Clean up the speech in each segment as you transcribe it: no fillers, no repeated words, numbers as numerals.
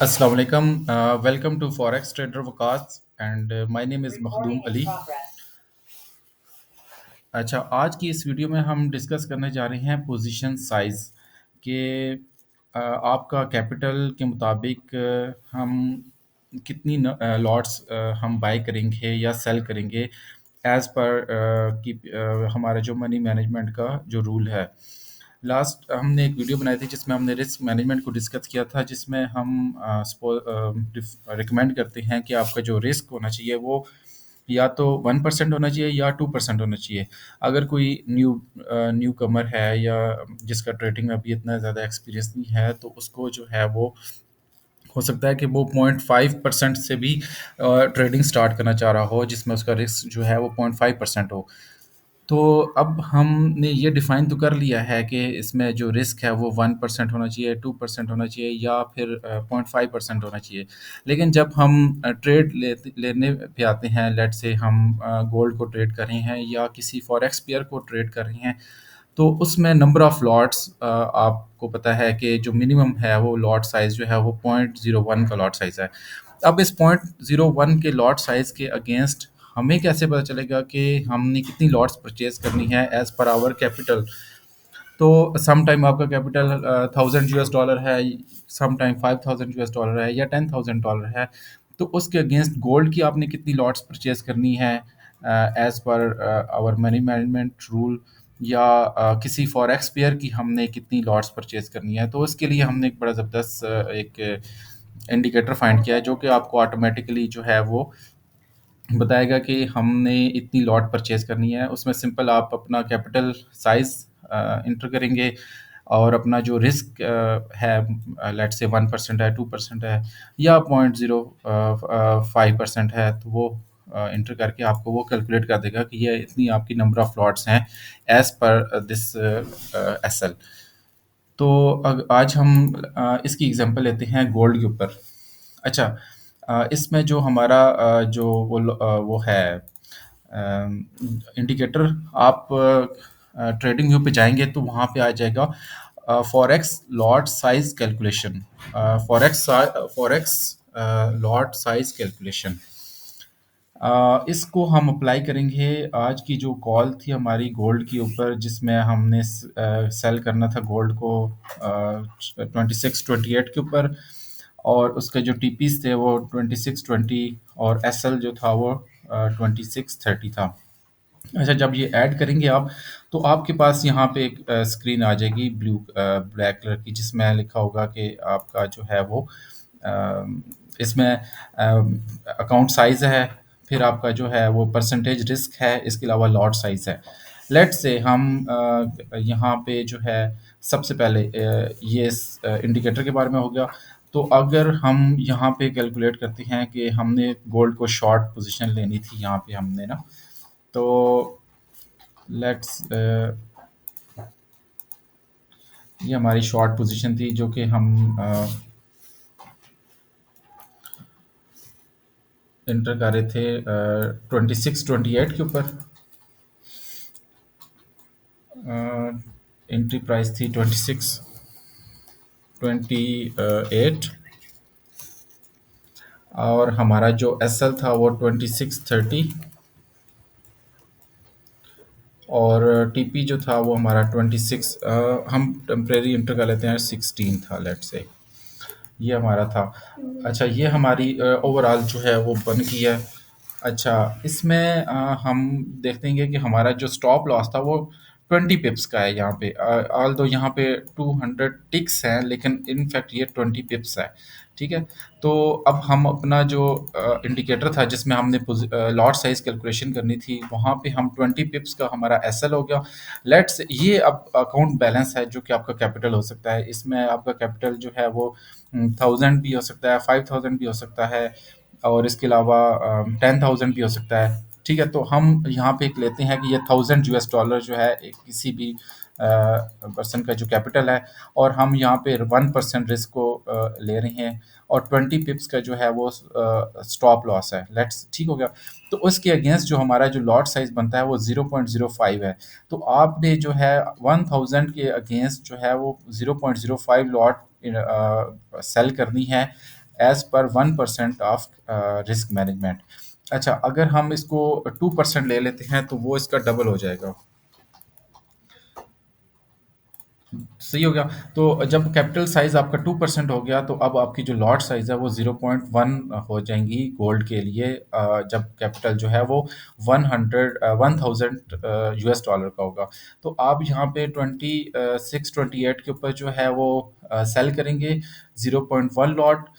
Assalamu alaikum. Welcome to Forex Trader Waqas and my name is Makhdoom Ali. अच्छा, आज की इस video में हम डिस्कस करने जा रहे हैं पोजीशन साइज़ कि आपका कैपिटल के मुताबिक हम कितनी लॉट्स हम बाय करेंगे या सेल करेंगे एज़ पर हमारा जो मनी मैनेजमेंट का जो रूल है। लास्ट हमने एक वीडियो बनाई थी जिसमें हमने रिस्क मैनेजमेंट को डिस्कस किया था, जिसमें हम रिकमेंड करते हैं कि आपका जो रिस्क होना चाहिए वो या तो 1% होना चाहिए या 2% होना चाहिए। अगर कोई न्यू कमर है या जिसका ट्रेडिंग में अभी इतना ज़्यादा एक्सपीरियंस नहीं है, तो उसको जो है वो हो सकता है कि वो 0.5% से भी ट्रेडिंग स्टार्ट करना चाह रहा हो, जिसमें उसका रिस्क जो है वो 0.5% हो। तो अब हमने ये डिफ़ाइन तो कर लिया है कि इसमें जो रिस्क है वो 1% होना चाहिए, 2% होना चाहिए या फिर 0.5% होना चाहिए। लेकिन जब हम ट्रेड लेने पे आते हैं, लेट्स से हम गोल्ड को ट्रेड कर रहे हैं या किसी फॉरेक्स पेयर को ट्रेड कर रहे हैं, तो उसमें नंबर ऑफ़ लॉट्स आपको पता है कि जो मिनिमम है वो लॉट साइज़ जो है वो 0.01 का लॉट साइज़ है। अब इस 0.01 के लॉट साइज़ के अगेंस्ट हमें कैसे पता चलेगा कि हमने कितनी लॉट्स परचेज़ करनी है एज़ पर आवर कैपिटल। तो सम टाइम आपका कैपिटल 1000 US डॉलर है, सम टाइम 5000 US डॉलर है या 10,000 डॉलर है। तो उसके अगेंस्ट गोल्ड की आपने कितनी लॉट्स परचेज़ करनी है as per hour money management rule, या किसी फॉरेक्स पेयर की हमने कितनी लॉट्स परचेज़ करनी है। तो उसके लिए हमने एक बड़ा ज़बरदस्त एक इंडिकेटर फाइंड किया है, जो कि आपको ऑटोमेटिकली जो है वो बताएगा कि हमने इतनी लॉट परचेज़ करनी है। उसमें सिंपल आप अपना कैपिटल साइज़ एंटर करेंगे और अपना जो रिस्क है, लेट्स से 1% है, 2% है या 0.05% है, तो वो एंटर करके आपको वो कैलकुलेट कर देगा कि ये इतनी आपकी नंबर ऑफ लॉट्स हैं एज़ पर दिस एसएल। तो आज हम इसकी एग्जांपल लेते हैं गोल्ड के ऊपर। अच्छा, इसमें जो हमारा वो है इंडिकेटर, आप ट्रेडिंग व्यू पे जाएँगे तो वहाँ पे आ जाएगा forex lot size calculation. Forex lot size calculation. इसको हम अप्लाई करेंगे आज की जो कॉल थी हमारी गोल्ड के ऊपर, जिसमें हमने सेल करना था गोल्ड को 26-28 के ऊपर, और उसके जो टीपीस थे वो 26-20 और एसएल जो था वो 26-30 था। अच्छा, जब ये ऐड करेंगे आप, तो आपके पास यहाँ पे एक स्क्रीन आ जाएगी ब्लैक कलर की, जिसमें लिखा होगा कि आपका जो है वो इसमें अकाउंट साइज़ है, फिर आपका जो है वो परसेंटेज रिस्क है, इसके अलावा लॉट साइज़ है। लेट्स से हम यहाँ पे जो है सबसे पहले ये इस इंडिकेटर के बारे में हो गया। तो अगर हम यहाँ पे कैलकुलेट करते हैं कि हमने गोल्ड को शॉर्ट पोजीशन लेनी थी, यहाँ पे हमने ना, तो लेट्स ये हमारी शॉर्ट पोजीशन थी जो कि हम एंटर कर रहे थे 26-28 के ऊपर। एंट्री प्राइस थी 26-28 और हमारा जो एसएल था वो 26-30 और टीपी जो था वो हमारा 26, हम टेम्परेरी एंटर कर लेते हैं 16 था, लेट्स से ये हमारा था। अच्छा, ये हमारी ओवरऑल जो है वो बन गई है। अच्छा, इसमें हम देखेंगे कि हमारा जो स्टॉप लॉस था वो 20 पिप्स का है यहाँ पे। ऑल्दो यहाँ पे 200 टिक्स हैं, लेकिन इनफैक्ट ये 20 पिप्स है। ठीक है? तो अब हम अपना जो इंडिकेटर था जिसमें हमने लॉट साइज़ कैलकुलेशन करनी थी, वहाँ पे हम 20 पिप्स का हमारा एसएल हो गया। लेट्स ये अब अकाउंट बैलेंस है जो कि आपका कैपिटल हो सकता है। इसमें आपका कैपिटल जो है वो 1000 भी हो सकता है, 5000 भी हो सकता है और इसके अलावा 10,000 भी हो सकता है। ठीक है? तो हम यहाँ पे एक लेते हैं कि ये 1000 US डॉलर जो है एक किसी भी पर्सन का जो कैपिटल है, और हम यहाँ पे 1% रिस्क को ले रहे हैं और 20 पिप्स का जो है वो स्टॉप लॉस है। लेट्स ठीक हो गया। तो उसके अगेंस्ट जो हमारा जो लॉट साइज़ बनता है वो 0.05 है। तो आपने जो है 1000 के अगेंस्ट जो है वो 0.05 लॉट सेल करनी है as per 1% of risk management. अच्छा, अगर हम इसको 2% ले लेते हैं तो वो इसका डबल हो जाएगा। सही हो गया। तो जब कैपिटल साइज आपका 2% हो गया तो अब आपकी जो लॉट साइज है वो 0.1 हो जाएंगी गोल्ड के लिए, जब कैपिटल जो है वो 1000 का होगा। तो आप यहाँ पे 2628 के ऊपर जो है वो सेल करेंगे 0.1 लॉट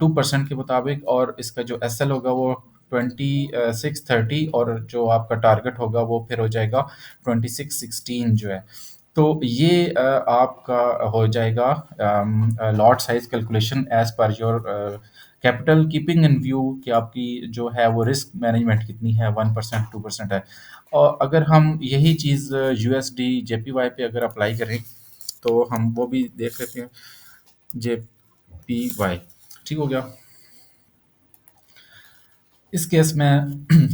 2% के मुताबिक, और इसका जो एस एल होगा वो 2630, और जो आपका टारगेट होगा वो फिर हो जाएगा 2616 जो है। तो ये आपका हो जाएगा lot size calculation as per your capital, keeping in view कि आपकी जो है वो रिस्क मैनेजमेंट कितनी है, 1% 2% है। और अगर हम यही चीज़ यूएसडी जेपीवाई पे अगर अप्लाई करें तो हम वो भी देख लेते हैं। जेपीवाई, ठीक हो गया। इस केस में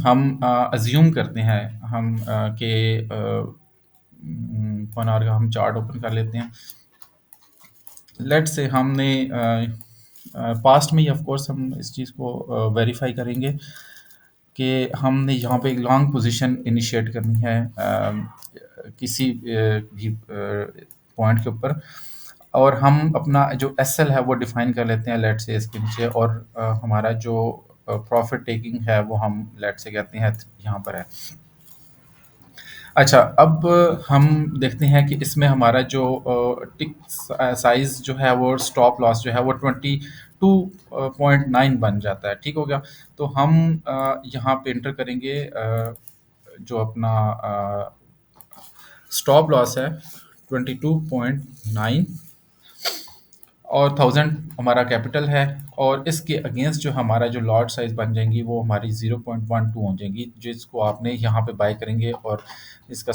हम अज्यूम करते हैं हम कि 1 आवर का हम चार्ट ओपन कर लेते हैं। लेट से हमने पास्ट में ही ऑफ कोर्स हम इस चीज़ को वेरीफाई करेंगे कि हमने यहाँ पे एक लॉन्ग पोजीशन इनिशिएट करनी है किसी भी पॉइंट के ऊपर, और हम अपना जो एसएल है वो डिफाइन कर लेते हैं लेट से इसके नीचे, और हमारा जो प्रॉफिट टेकिंग है वो हम लेट से कहते हैं यहाँ पर है। अच्छा, अब हम देखते हैं कि इसमें हमारा जो टिक साइज़ जो है वो स्टॉप लॉस जो है वो 22.9 बन जाता है, ठीक हो गया। तो हम यहाँ पे एंटर करेंगे जो अपना स्टॉप लॉस है 22.9, और 1000 हमारा कैपिटल है, और इसके अगेंस्ट जो हमारा जो लॉट साइज़ बन जाएंगी वो हमारी 0.12 हो जाएंगी, जिसको आपने यहाँ पे बाय करेंगे, और इसका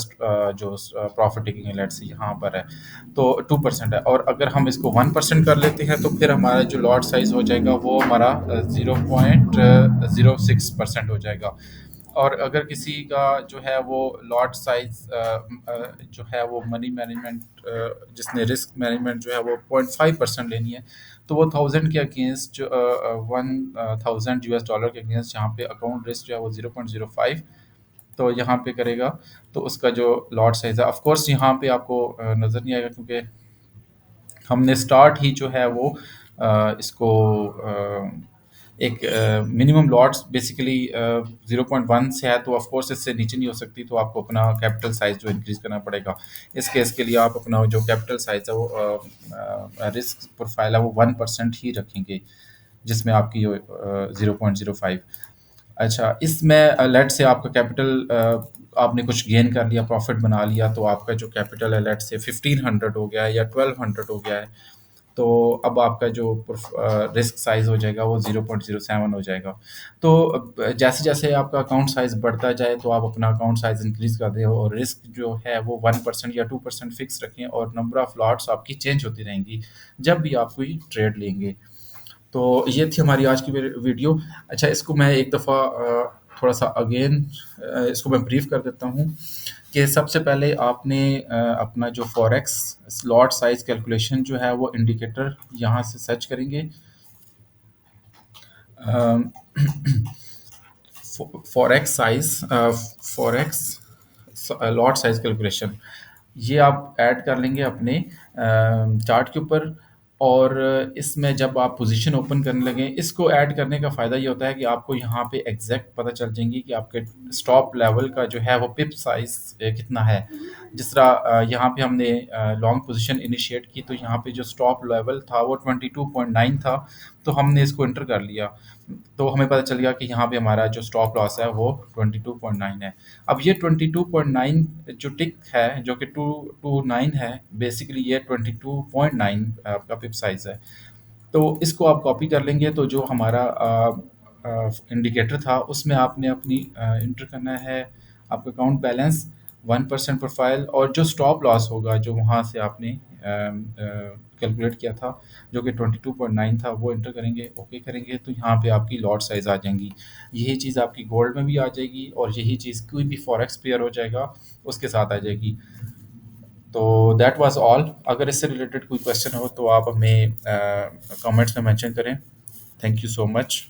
जो प्रॉफिट टेकिंग लेट से यहाँ पर है तो 2% है। और अगर हम इसको 1% कर लेते हैं तो फिर हमारा जो लॉट साइज़ हो जाएगा वो हमारा 0.06% हो जाएगा। और अगर किसी का जो है वो लॉट साइज जो है वो मनी मैनेजमेंट, जिसने रिस्क मैनेजमेंट जो है वो 0.5% लेनी है, तो वो 1000 के अगेंस्ट 1000 US डॉलर के अगेंस्ट यहाँ पे अकाउंट रिस्क जो है वो 0.05 तो यहाँ पे करेगा। तो उसका जो लॉट साइज है ऑफ कोर्स यहाँ पे आपको नज़र नहीं आएगा, क्योंकि हमने स्टार्ट ही जो है वो इसको एक मिनिमम लॉट्स बेसिकली 0.1 से है, तो ऑफ कोर्स इससे नीचे नहीं हो सकती, तो आपको अपना कैपिटल साइज जो इंक्रीज करना पड़ेगा। इस केस के लिए आप अपना जो कैपिटल साइज है वो रिस्क प्रोफाइल है वो 1% ही रखेंगे, जिसमें आपकी 0.05। अच्छा, इसमें लेट से आपका कैपिटल आपने कुछ गेन कर लिया, प्रॉफिट बना लिया, तो आपका जो कैपिटल है लेट से 1500 हो गया है या 1200 हो गया है, तो अब आपका जो रिस्क साइज हो जाएगा वो 0.07 हो जाएगा। तो जैसे जैसे आपका अकाउंट साइज बढ़ता जाए तो आप अपना अकाउंट साइज इंक्रीज कर दें, और रिस्क जो है वो 1% या 2% फिक्स रखें, और नंबर ऑफ लॉट्स आपकी चेंज होती रहेंगी जब भी आप कोई ट्रेड लेंगे। तो ये थी हमारी आज की वीडियो। अच्छा, इसको मैं एक दफ़ा थोड़ा सा अगेन इसको मैं ब्रीफ कर देता हूँ कि सबसे पहले आपने अपना जो फॉरेक्स स्लॉट साइज कैलकुलेशन जो है वो इंडिकेटर यहाँ से सर्च करेंगे। Forex size, forex lot size calculation, ये आप ऐड कर लेंगे अपने चार्ट के ऊपर। और इसमें जब आप पोजीशन ओपन करने लगें, इसको ऐड करने का फ़ायदा ये होता है कि आपको यहाँ पे एग्जैक्ट पता चल जाएंगी कि आपके स्टॉप लेवल का जो है वो पिप साइज कितना है। जिस तरह यहाँ पे हमने लॉन्ग पोजीशन इनिशिएट की, तो यहाँ पे जो स्टॉप लेवल था वो 22.9 था, तो हमने इसको एंटर कर लिया, तो हमें पता चल गया कि यहाँ पे हमारा जो स्टॉप लॉस है वो 22.9 है। अब ये 22.9 जो टिक है जो कि 229 है, बेसिकली ये 22.9 आपका पिप साइज है। तो इसको आप कॉपी कर लेंगे, तो जो हमारा इंडिकेटर था उसमें आपने अपनी इंटर करना है आपका अकाउंट बैलेंस, 1% प्रोफाइल, और जो स्टॉप लॉस होगा जो वहाँ से आपने कैलकुलेट किया था जो कि 22.9 था, वो इंटर करेंगे, ओके करेंगे, तो यहाँ पे आपकी लॉट साइज़ आ जाएंगी। यही चीज़ आपकी गोल्ड में भी आ जाएगी, और यही चीज़ कोई भी फॉरेक्स पेयर हो जाएगा उसके साथ आ जाएगी। तो दैट वाज ऑल। अगर इससे रिलेटेड कोई क्वेश्चन हो तो आप हमें कमेंट्स में मेंशन करें। Thank you so much.